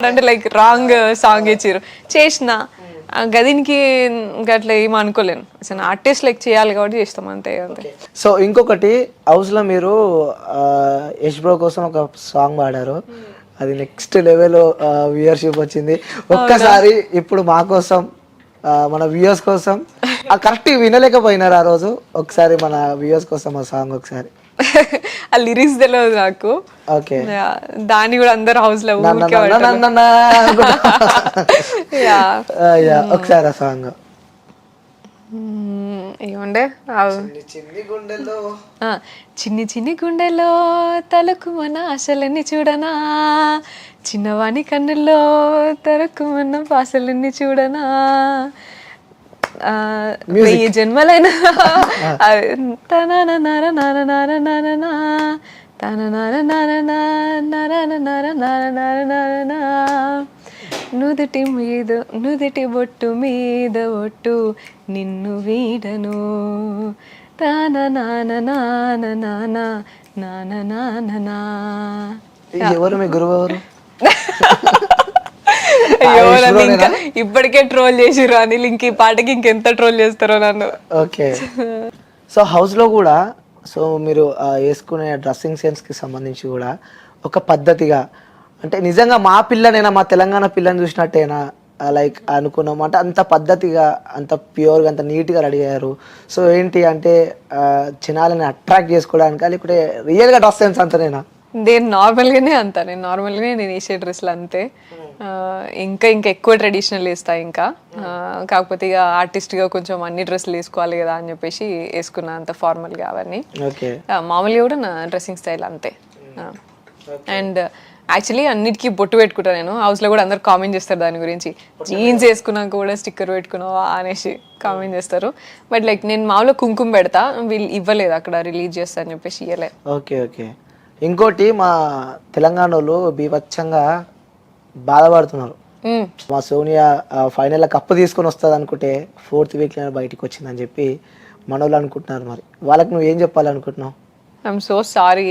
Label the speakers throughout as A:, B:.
A: అంటే like wrong song ఇచ్చారు చేసిన గదినికి అట్లా ఏం అనుకోలేను అసలు ఆర్టిస్ట్ లైక్ చేయాలి కాబట్టి చేస్తాం అంతే అంతే.
B: సో ఇంకొకటి హౌస్ లో మీరు యష్ బ్రో కోసం ఒక సాంగ్ పాడారు, అది నెక్స్ట్ లెవెల్ వ్యూయర్షిప్ వచ్చింది. ఒక్కసారి ఇప్పుడు మా కోసం మన వ్యూయర్స్ కోసం కరెక్ట్ వినలేకపోయినారు ఆ రోజు, ఒకసారి మన వ్యూయర్స్ కోసం ఆ సాంగ్ ఒకసారి.
A: ఆ లిరిక్స్ తెలియదు నాకు,
B: ఓకే
A: దాన్ని కూడా అందరు హౌస్ లో
B: ఒకసారి ఆ సాంగ్
A: ఏమండే
B: చిన్ని గుండెల్లో
A: చిన్ని చిన్ని గుండెలో తలుకుమన్న ఆశలన్నీ చూడనా, చిన్నవాణి కన్నుల్లో తలుకుమన్న పాసలన్నీ చూడనా, వెయ్యి జన్మలైనా నుదుటి మీద నుదుటి బొట్టు మీద ఒట్టు నిన్ను వీడను తాన నాన నాన నాన నాన నాన.
B: ఎవరు మీ గురువు ఎవరు?
A: అయ్యో నన్ను ఇంకా ఇప్పటికే ట్రోల్ చేసిర్రు అనిల్, ఇంక ఈ పాటకి ఇంకెంత ట్రోల్ చేస్తారో నన్ను.
B: ఓకే సో హౌస్ లో కూడా సో మీరు వేసుకునే డ్రెస్సింగ్ సెన్స్ కి సంబంధించి కూడా ఒక పద్ధతిగా, అంటే నిజంగా మా పిల్లనైనా మా తెలంగాణ పిల్లని చూసినట్టేనా లైక్ అనుకున్నాం, అంటే అంత పద్ధతిగా అంత ప్యూర్గా అంత నీట్గా రెడీ అయ్యారు. సో ఏంటి అంటే జనాలని అట్రాక్ట్ చేసుకోవడానికి లేకపోతే రియల్గా డ్రెస్ సెన్స్ అంతనేనా?
A: నేను నార్మల్గానే అంతా, నేను నార్మల్గానే నేను వేసే డ్రెస్లు అంతే, ఇంకా ఇంకా ఎక్కువ ట్రెడిషనల్ వేస్తా ఇంకా, కాకపోతే ఇక ఆర్టిస్ట్గా కొంచెం అన్ని డ్రెస్సులు వేసుకోవాలి కదా అని చెప్పేసి వేసుకున్నా అంత ఫార్మల్గా అవన్నీ. మామూలుగా కూడా నా డ్రెస్సింగ్ స్టైల్ అంతే. అండ్ యాక్చువల్లీ అన్నిటికీ బొట్టు పెట్టుకుంటా నేను, హౌస్లో కూడా అందరు కామెంట్ చేస్తారు దాని గురించి, జీన్స్ వేసుకున్నాక కూడా స్టిక్కర్ పెట్టుకున్నావా అనేసి కామెంట్ చేస్తారు. బట్ లైక్ నేను మామూలుగా కుంకుమ పెడతా, వీళ్ళు ఇవ్వలేదు అక్కడ రిలీజ్ చేస్తా అని చెప్పేసి ఇవ్వలేదు.
B: Okay okay. ఇంకోటి మా తెలంగాణ వాళ్ళు బీభత్సంగా బాధపడుతున్నారు, మా సోనియా ఫైనల్ కప్పు తీసుకొని వస్తుంది అనుకుంటే 4th వీక్ బయటకు వచ్చిందని చెప్పి మన వాళ్ళు అనుకుంటున్నారు. మరి వాళ్ళకి నువ్వు ఏం చెప్పాలనుకుంటున్నావు?
A: I'm so sorry.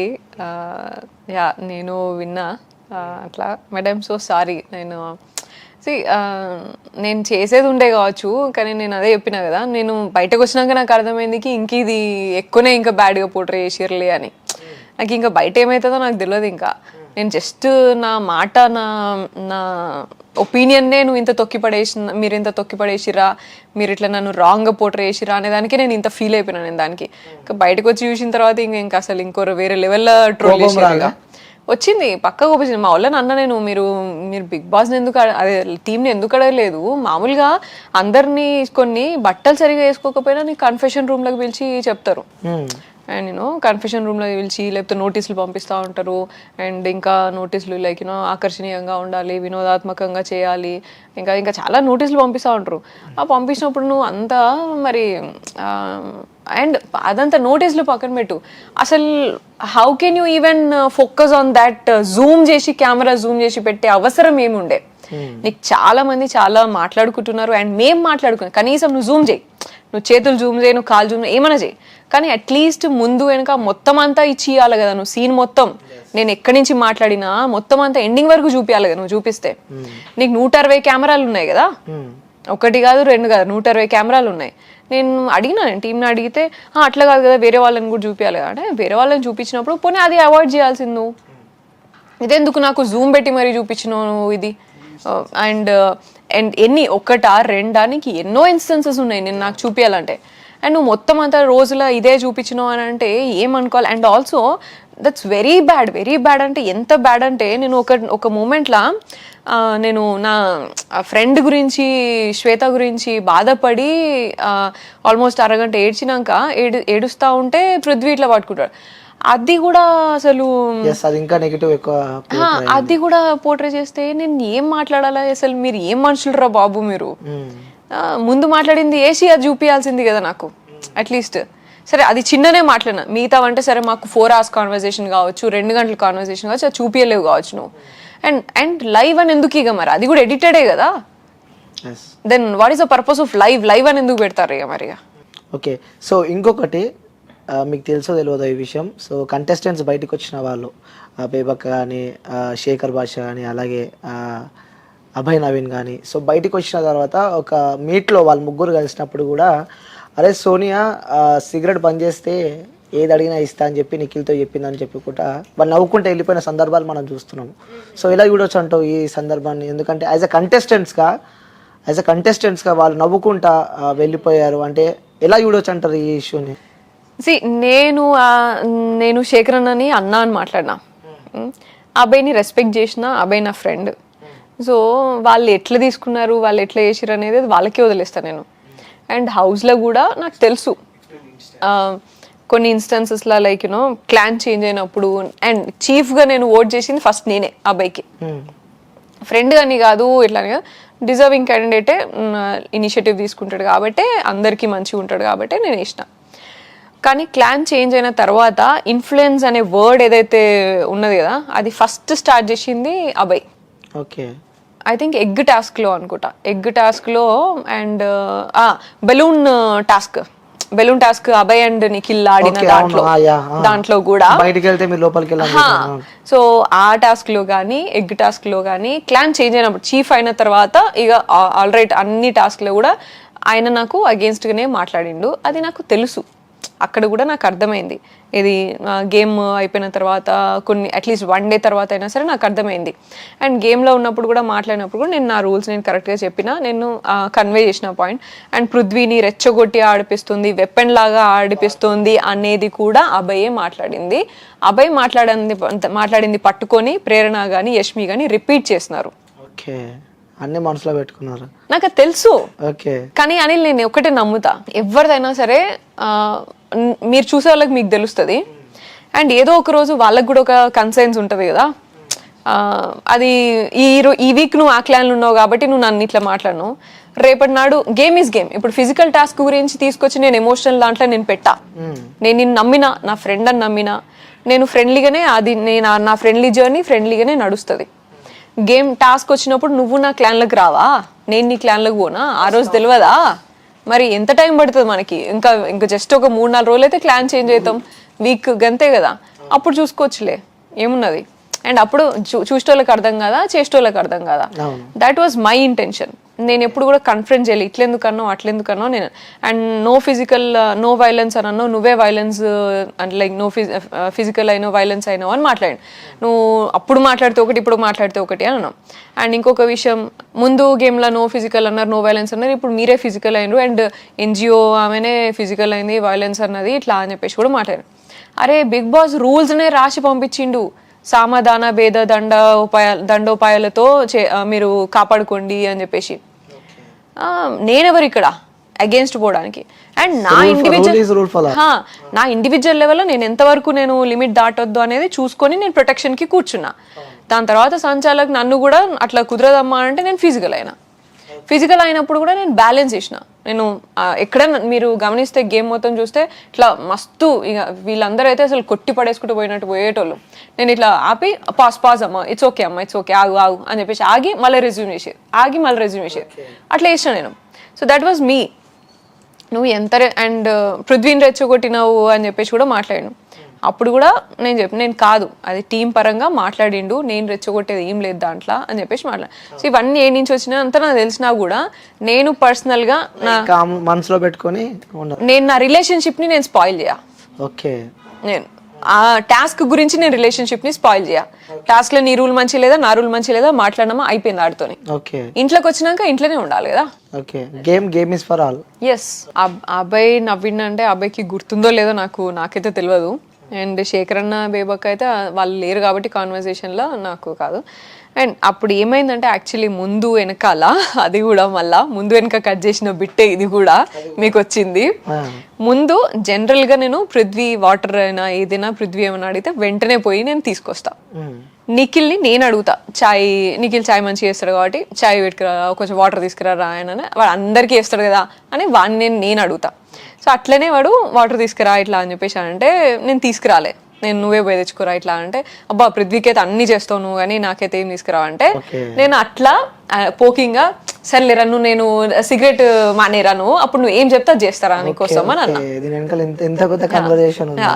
A: యా నేను విన్నా అట్లా, బట్ ఐఎమ్ సో సారీ. నేను చేసేది ఉండే కావచ్చు, కానీ నేను అదే చెప్పినా కదా, నేను బయటకు వచ్చినాక నాకు అర్థమైంది ఇంక ఇది ఎక్కువనే ఇంకా బ్యాడ్గా పోట్రే చేసిర్లే అని. నాకు ఇంకా బయట ఏమవుతుందో నాకు తెలియదు. ఇంకా నేను జస్ట్ నా మాట నా ఒపీనియన్నే నువ్వు ఇంత మీరు ఇంత తొక్కిపడేసిరా, మీరు ఇట్లా నన్ను రాంగ్గా పోట్రే చేసిరా అనే దానికి నేను ఇంత ఫీల్ అయిపోయినా. నేను దానికి ఇంకా బయటకు వచ్చి చూసిన తర్వాత ఇంకా అసలు ఇంకో వేరే లెవెల్లో ట్రోల్ చేసిరా వచ్చింది, పక్కకు వచ్చింది. మా వాళ్ళని అన్న నేను, మీరు బిగ్ బాస్ని ఎందుకు అదే టీంని ఎందుకు అడగలేదు, మామూలుగా అందరినీ కొన్ని బట్టలు సరిగా వేసుకోకపోయినా నీకు కన్ఫెషన్ రూమ్లోకి పిలిచి చెప్తారు. అండ్ నేను కన్ఫెషన్ రూమ్లో పిలిచి లేకపోతే నోటీసులు పంపిస్తూ ఉంటారు. అండ్ ఇంకా నోటీసులు లైక్ ఆకర్షణీయంగా ఉండాలి, వినోదాత్మకంగా చేయాలి, ఇంకా ఇంకా చాలా నోటీసులు పంపిస్తూ ఉంటారు. పంపించినప్పుడు నువ్వు అంతా మరి అండ్ అదంతా నోటీసులు పక్కన పెట్టు, అసలు how can you even focus on that, Zoom చేసి కెమెరా జూమ్ చేసి పెట్టే అవసరం ఏముండే నీకు? చాలా మంది చాలా మాట్లాడుకుంటున్నారు అండ్ మేము మాట్లాడుకున్నాం, కనీసం నువ్వు జూమ్ చేయి, నువ్వు చేతులు జూమ్ చేయి, నువ్వు కాలు జూమ్ ఏమైనా చేయి, కానీ అట్లీస్ట్ ముందు వెనుక మొత్తం అంతా ఇచ్చి ఇవ్వాలి కదా నువ్వు. సీన్ మొత్తం నేను ఎక్కడి నుంచి మాట్లాడినా మొత్తం అంతా ఎండింగ్ వరకు చూపించాలి కదా నువ్వు. చూపిస్తే నీకు 160 కెమెరాలు ఉన్నాయి కదా, ఒకటి కాదు రెండు కాదు 160 కెమెరాలు ఉన్నాయి. నేను అడిగినా, నేను టీంని అడిగితే అట్లా కాదు కదా వేరే వాళ్ళని కూడా చూపించాలి కదా. అంటే వేరే వాళ్ళని చూపించినప్పుడు పోనీ అది అవాయిడ్ చేయాల్సింది నువ్వు, ఇదెందుకు నాకు జూమ్ పెట్టి మరీ చూపించినావు నువ్వు ఇది. అండ్ ఎన్ని ఒకటా రెండా, నీకు ఎన్నో ఇన్స్టెన్సెస్ ఉన్నాయి నేను నాకు చూపించాలంటే, అండ్ నువ్వు మొత్తం అంతా రోజులో ఇదే చూపించినావు అని అంటే ఏమనుకోవాలి. And also that's very bad అంటే ఎంత బ్యాడ్ అంటే, నేను ఒక మూమెంట్లో నేను నా ఫ్రెండ్ గురించి శ్వేత గురించి బాధపడి ఆల్మోస్ట్ అరగంట ఏడ్చినాక ఏడుస్తూ ఉంటే పృథ్వీ ఇట్లా పట్టుకుంటాడు. అది కూడా అసలు అది కూడా పోర్ట్రే చేస్తే నేను ఏం మాట్లాడాలా? అసలు మీరు ఏం మనుషులు రా బాబు మీరు. ముందు మాట్లాడింది ఏసీ అది చూపించాల్సింది కదా నాకు అట్లీస్ట్. సరే అది చిన్ననే మాట్లాడినా, మిగతా అంటే సరే మాకు 4 hours కాన్వర్సేషన్ కావచ్చు, 2 గంటల కాన్వర్సేషన్ కావచ్చు, అది చూపించలేవు కావచ్చు నువ్వు. అండ్ లైవ్ అని ఎందుకు ఇక మరి, అది కూడా ఎడిటెడే కదా. Then what is the purpose of live అని ఎందుకు పెడతారు ఇక మరి?
B: ఓకే. సో ఇంకొకటి మీకు తెలుసో తెలియదు ఈ విషయం. సో కంటెస్టెంట్స్ బయటకు వచ్చిన వాళ్ళు బేబక్క కానీ శేఖర్ భాష కానీ అలాగే అభయ్ నవీన్ కానీ సో బయటికి వచ్చిన తర్వాత ఒక మీట్లో వాళ్ళు ముగ్గురు కలిసినప్పుడు కూడా అరే సోనియా సిగరెట్ బంద్ చేస్తే ఏది అడిగినా ఇస్తా అని చెప్పి నిఖిల్తో చెప్పిందని చెప్పుకుంటా వాళ్ళు నవ్వుకుంటే వెళ్ళిపోయిన సందర్భాలు మనం చూస్తున్నాము. సో ఇలా చూడొచ్చు అంటావు ఈ సందర్భాన్ని, ఎందుకంటే యాజ్ అ కంటెస్టెంట్స్గా వాళ్ళు నవ్వుకుంటా వెళ్ళిపోయారు అంటే ఎలా చూడొచ్చు అంటారు ఈ ఇష్యూని?
A: నేను శేఖర్ అన్నని అన్నా అని మాట్లాడినా, అబ్బాయిని రెస్పెక్ట్ చేసిన, అబ్బాయి నా ఫ్రెండ్. సో వాళ్ళు ఎట్లా తీసుకున్నారు, వాళ్ళు ఎట్లా చేసారు అనేది వాళ్ళకే వదిలేస్తాను నేను. అండ్ హౌస్లో కూడా నాకు తెలుసు కొన్ని ఇన్స్టెన్సెస్లో లైక్ యూనో క్లాన్ చేంజ్ అయినప్పుడు అండ్ చీఫ్గా నేను ఓట్ చేసింది ఫస్ట్ నేనే అబ్బాయికి. ఫ్రెండ్ అని కాదు, ఇట్లానే డిజర్వింగ్ క్యాండిడేటే ఇనిషియేటివ్ తీసుకుంటాడు కాబట్టి అందరికీ మంచిగా ఉంటాడు కాబట్టి నేను వేసిన. కానీ క్లాన్ చేంజ్ అయిన తర్వాత ఇన్ఫ్లుయెన్స్ అనే వర్డ్ ఏదైతే ఉన్నది కదా అది ఫస్ట్ స్టార్ట్ చేసింది అబ్బాయి.
B: ఓకే,
A: ఐ థింక్ ఎగ్ టాస్క్లో అనుకుంటా, ఎగ్ టాస్క్లో and balloon task Abhay and Nikhil ఆడిన దాంట్లో కూడా
B: బయటికి వెళ్తే మీరు లోపలికి వెళ్ళాలి.
A: సో ఆ టాస్క్ లో కానీ ఎగ్ టాస్క్ లో కానీ క్లాన్ చేంజ్ అయినప్పుడు చీఫ్ అయిన తర్వాత ఇక ఆల్ రైట్ అన్ని టాస్క్ లో కూడా ఆయన నాకు అగేన్స్ట్ గానే మాట్లాడిండు. అది నాకు తెలుసు, అక్కడ కూడా నాకు అర్థమైంది. ఇది గేమ్ అయిపోయిన తర్వాత కొన్ని అట్లీస్ట్ 1 day తర్వాత అయినా సరే నాకు అర్థమైంది. అండ్ గేమ్లో ఉన్నప్పుడు కూడా మాట్లాడినప్పుడు కూడా నేను నా రూల్స్ నేను కరెక్ట్గా చెప్పిన, నేను కన్వే చేసిన పాయింట్. అండ్ పృథ్వీని రెచ్చగొట్టి ఆడిపిస్తుంది, వెపన్ లాగా ఆడిపిస్తుంది అనేది కూడా అభయే మాట్లాడింది. అభయ్ మాట్లాడింది పట్టుకొని ప్రేరణ కానీ యష్మి కానీ రిపీట్ చేస్తున్నారు.
B: ఓకే, అన్ని మనసులో పెట్టుకున్నారు,
A: నాకు తెలుసు.
B: ఓకే,
A: కానీ అనిల్ నేను ఒకటే నమ్ముతా, ఎవరిదైనా సరే మీరు చూసే వాళ్ళకి మీకు తెలుస్తుంది. అండ్ ఏదో ఒక రోజు వాళ్ళకి కూడా ఒక కన్సర్న్స్ ఉంటుంది కదా, అది ఈ వీక్ నువ్వు ఆ క్లాన్లు ఉన్నావు కాబట్టి నువ్వు నన్ను ఇట్లా మాట్లాడను, రేపటి నాడు గేమ్ ఈజ్ గేమ్. ఇప్పుడు ఫిజికల్ టాస్క్ గురించి తీసుకొచ్చి నేను ఎమోషనల్ దాంట్లో నేను పెట్టా, నేను నిన్ను నమ్మినా, నా ఫ్రెండ్ అని నమ్మినా, నేను ఫ్రెండ్లీగానే నా ఫ్రెండ్లీ జర్నీ ఫ్రెండ్లీగానే నడుస్తుంది. గేమ్ టాస్క్ వచ్చినప్పుడు నువ్వు నా క్లాన్లకు రావా, నేను నీ క్లాన్లకు పోనా, ఆ రోజు తెలియదా? మరి ఎంత టైం పడుతుంది మనకి? ఇంకా జస్ట్ ఒక 3-4 రోజులు అయితే క్లాన్ చేంజ్ అవుతాం, వీక్ గంతే కదా, అప్పుడు చూసుకోవచ్చులే ఏమున్నది. అండ్ అప్పుడు చూసేటోళ్ళకి అర్థం కదా, చేసేటోళ్ళకి అర్థం కదా. That was my intention. నేను ఎప్పుడు కూడా కన్ఫరెన్స్ చేయాలి, ఇట్లెందుకన్నో అట్లెందుకన్నో నేను. అండ్ నో వైలెన్స్ అని అన్నావు, నువ్వే వైలెన్స్ అండ్ లైక్ ఫిజికల్ అయినో వైలెన్స్ అయినావు అని మాట్లాడి, నువ్వు అప్పుడు మాట్లాడితే ఒకటి ఇప్పుడు మాట్లాడితే ఒకటి అని అన్నావు. అండ్ ఇంకొక విషయం, ముందు గేమ్లో నో ఫిజికల్ అన్నారు, నో వైలెన్స్ అన్నారు, ఇప్పుడు మీరే ఫిజికల్ అయినరు అండ్ NGO ఆమెనే ఫిజికల్ అయింది, వైలెన్స్ అన్నది ఇట్లా అని చెప్పేసి కూడా మాట్లాడారు. అరే బిగ్ బాస్ రూల్స్నే రాసి పంపించిండు, సామధాన భేద దండోపాయాలతో మీరు కాపాడుకోండి అని చెప్పేసి. నేనెవరు ఇక్కడ అగేన్స్ట్ పోవడానికి? అండ్ నా ఇండివిజువల్ లెవెల్లో నేను ఎంతవరకు నేను లిమిట్ దాటొద్దు అనేది చూసుకొని నేను ప్రొటెక్షన్కి కూర్చున్నా. దాని తర్వాత సంచాలక్ నన్ను కూడా అట్లా కుదరదమ్మా అంటే నేను ఫిజికల్ అయినప్పుడు కూడా నేను బ్యాలెన్స్ చేసిన. నేను ఎక్కడైనా మీరు గమనిస్తే గేమ్ మొత్తం చూస్తే ఇట్లా మస్తు ఇక వీళ్ళందరూ అయితే అసలు కొట్టి పడేసుకుంటూ పోయేటోళ్ళు. నేను ఇట్లా ఆపి పాజ్ అమ్మా, ఇట్స్ ఓకే అమ్మా, ఇట్స్ ఓకే, ఆగు అని చెప్పేసి ఆగి మళ్ళీ రెజ్యూమ్ చేసేది, అట్లా చేసిన నేను. So that was me. నువ్వు ఎంత అండ్ పృథ్వీని రెచ్చగొట్టినావు అని చెప్పేసి కూడా మాట్లాడాను. అప్పుడు కూడా నేను కాదు, అది టీం పరంగా మాట్లాడిండు, నేను రెచ్చగొట్టేది ఏం లేదు దాంట్లో అని చెప్పేసి మాట్లాడు. సో ఇవన్నీ ఏ నుంచి వచ్చినా అంతా నాకు తెలిసినా కూడా నేను పర్సనల్గా
B: మనసులో పెట్టుకొని
A: నేను నా రిలేషన్షిప్ని నేను స్పాయిల్ చేయ.
B: ఓకే,
A: నేను ఆ టాస్క్ గురించి నేను రిలేషన్షిప్ని స్పాయిల్ చేయ. టాస్క్లో నీ రూల్ మంచి లేదా, నా రూల్ మంచి లేదా, మాట్లాడమా అయిపోయింది ఆడితోని. ఇంట్లోకి వచ్చినాక ఇంట్లోనే ఉండాలి కదా.
B: Game is for all.
A: Yes, అబ్బాయి నవ్విండంటే అబ్బాయికి గుర్తుందో లేదో నాకైతే తెలియదు. అండ్ శేఖర్ అన్న బేబక్ అయితే వాళ్ళు లేరు కాబట్టి కాన్వర్సేషన్లో నాకు కాదు. అండ్ అప్పుడు ఏమైందంటే యాక్చువల్లీ ముందు వెనకాల అది కూడా మళ్ళా ముందు వెనక కట్ చేసిన బిట్టే ఇది కూడా మీకు వచ్చింది. ముందు జనరల్గా నేను పృథ్వీ వాటర్ అయినా ఏదైనా పృథ్వీ ఏమైనా అడిగితే వెంటనే పోయి నేను తీసుకొస్తా. నిఖిల్ని నేను అడుగుతా, నిఖిల్ చాయ్ మంచిగా చేస్తాడు కాబట్టి చాయ్ పెట్టుకురా, కొంచెం వాటర్ తీసుకురా ఆయన వాడు అందరికీ వేస్తాడు కదా అని వాడిని నేను అడుగుతా. సో అట్లనే వాడు వాటర్ తీసుకురా ఇట్లా అని చెప్పేసి అంటే నేను తీసుకురాలే, నేను నువ్వే పోయి తెచ్చుకోరా ఇట్లా అంటే, అబ్బా పృథ్వీకి అయితే అన్ని చేస్తావు నువ్వు కానీ నాకైతే ఏం తీసుకురావు అంటే నేను అట్లా పోకింగ్గా సర్లేరా నువ్వు నేను సిగరెట్ మానేరాను అప్పుడు నువ్వు ఏం చెప్తా చేస్తారా నీకోసం అని అన్నా.
B: దీని వెనకాల ఎంత పెద్ద కన్వర్జేషన్ ఉందా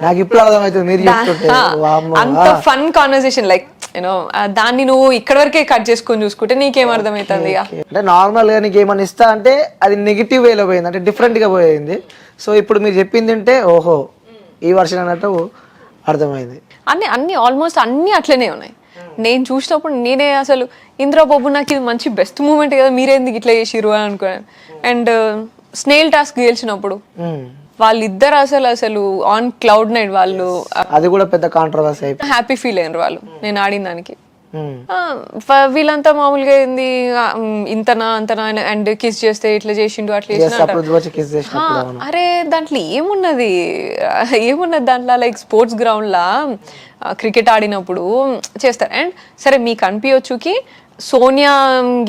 B: నాకు ఇప్పుడు అర్థమవుతుంది మీరు చెప్తుంటే. వామ్మో.
A: అంత ఫన్ కాన్వర్సేషన్ లైక్ యూనో దాన్ని నువ్వు ఇక్కడ వరకే కట్ చేసుకొని చూసుకుంటే నీకేం అర్థమవుతుంది ఇక.
B: అంటే నార్మల్ గా నీకు ఏమన్నా ఇస్తా అంటే అది నెగిటివ్ వేలో పోయింది, అంటే డిఫరెంట్ గా పోయింది. సో ఇప్పుడు మీరు చెప్పింది అంటే ఓహో ఈ వర్షన్ అన్నట్టు అర్థమైంది.
A: అన్ని ఆల్మోస్ట్ అన్ని అట్లనే ఉన్నాయి. నేను చూసినప్పుడు నేనే అసలు ఇంద్రా బాబు నాకు ఇది మంచి బెస్ట్ మూమెంట్ కదా మీరేందుకు ఇట్లా చేసిరు అని అనుకున్నాను. అండ్ స్నేల్ టాస్క్ గెలిచినప్పుడు వాళ్ళిద్దరు అసలు ఆన్ క్లౌడ్ నైట్ వాళ్ళు
B: అది కూడా పెద్ద కాంట్రవర్సీ అయిపోయింది.
A: హ్యాపీ ఫీల్ అయినారు వాళ్ళు నేను ఆడిన దానికి. వీళ్ళంతా మామూలుగా ఏంది ఇంతనా అంతనా అండ్ కిస్ చేస్తే ఇట్లా చేసిండు అట్లా చేసిన. అరే దాంట్లో ఏమున్నది దాంట్లో లైక్ స్పోర్ట్స్ గ్రౌండ్ లా క్రికెట్ ఆడినప్పుడు చేస్తారు. అండ్ సరే మీకు అనిపించచ్చుకి సోనియా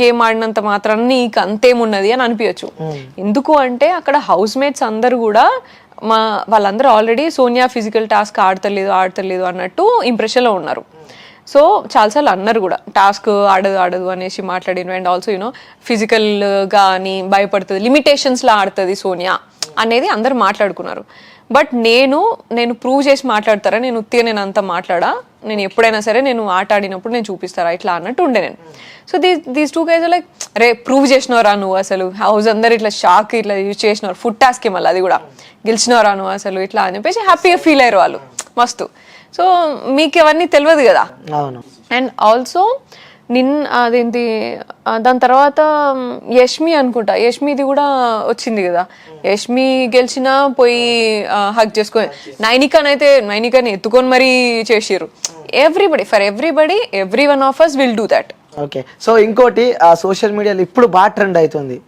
A: గేమ్ ఆడినంత మాత్రాన్ని నీకు అంతేమున్నది అని అనిపించచ్చు. ఎందుకు అంటే అక్కడ హౌస్ మేట్స్ అందరు కూడా వాళ్ళందరూ ఆల్రెడీ సోనియా ఫిజికల్ టాస్క్ ఆడతలేదు అన్నట్టు ఇంప్రెషన్లో ఉన్నారు. సో చాలాసార్లు అన్నారు కూడా టాస్క్ ఆడదు అనేసి మాట్లాడిను. అండ్ ఆల్సో యూనో ఫిజికల్గా అని భయపడుతుంది, లిమిటేషన్స్లో ఆడుతుంది సోనియా అనేది అందరు మాట్లాడుకున్నారు. బట్ నేను ప్రూవ్ చేసి మాట్లాడతారా, నేను ఉత్తిగా నేను అంతా మాట్లాడా, నేను ఎప్పుడైనా సరే నేను ఆట ఆడినప్పుడు నేను చూపిస్తారా ఇట్లా అన్నట్టు ఉండే నేను. So these two guys like రే ప్రూవ్ చేసినవరా నువ్వు అసలు హౌస్ అందరు ఇట్లా షాక్ ఇట్లా యూజ్ చేసినారు ఫుడ్ టాస్క్ మళ్ళీ అది కూడా గెలిచినవరా నువ్వు అసలు ఇట్లా అని చెప్పేసి హ్యాపీగా ఫీల్ అయ్యారు వాళ్ళు మస్తు. సో మీకు ఇవన్నీ తెలియదు కదా. అండ్ ఆల్సో అదేంటి దాని తర్వాత యష్మిది కూడా వచ్చింది కదా. యష్మి గెలిచినా పోయి హక్ చేసుకొని నైనికాని ఎత్తుకొని మరీ చేసిర్రు. Every one of us will do that.
B: Okay. So ఇంకోటి సోషల్ మీడియాలో ఇప్పుడు బాగా ట్రెండ్ అవుతుంది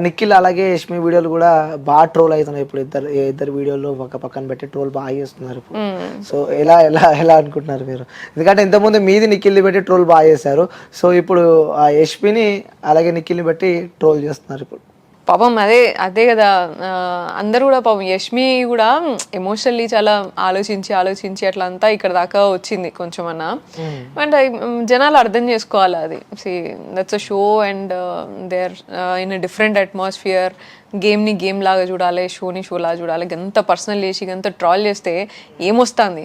B: నిఖిల్ అలాగే యష్మి వీడియోలు కూడా బాగా ట్రోల్ అవుతున్నాయి ఇప్పుడు. ఇద్దరు వీడియోలు పక్కన పెట్టి ట్రోల్ బాగా చేస్తున్నారు ఇప్పుడు. సో ఎలా అనుకుంటున్నారు మీరు? ఎందుకంటే ఇంతకుముందు మీది నిఖిల్ని పెట్టి ట్రోల్ బాగా చేశారు. సో ఇప్పుడు యష్మిని అలాగే నిఖిల్ని పెట్టి ట్రోల్ చేస్తున్నారు ఇప్పుడు.
A: పాపం అదే కదా అందరూ కూడా పాపం యష్మి కూడా ఎమోషనల్లీ చాలా ఆలోచించి అట్లా అంతా ఇక్కడ దాకా వచ్చింది కొంచెం అన్నా. అండ్ జనాలు అర్థం చేసుకోవాలి అది that's a show and they are in a different atmosphere. గేమ్ని గేమ్ లాగా చూడాలి, షోని షో లాగా చూడాలి. ఎంత పర్సనల్ చేసి ఎంత ట్రాల్ చేస్తే ఏమొస్తుంది?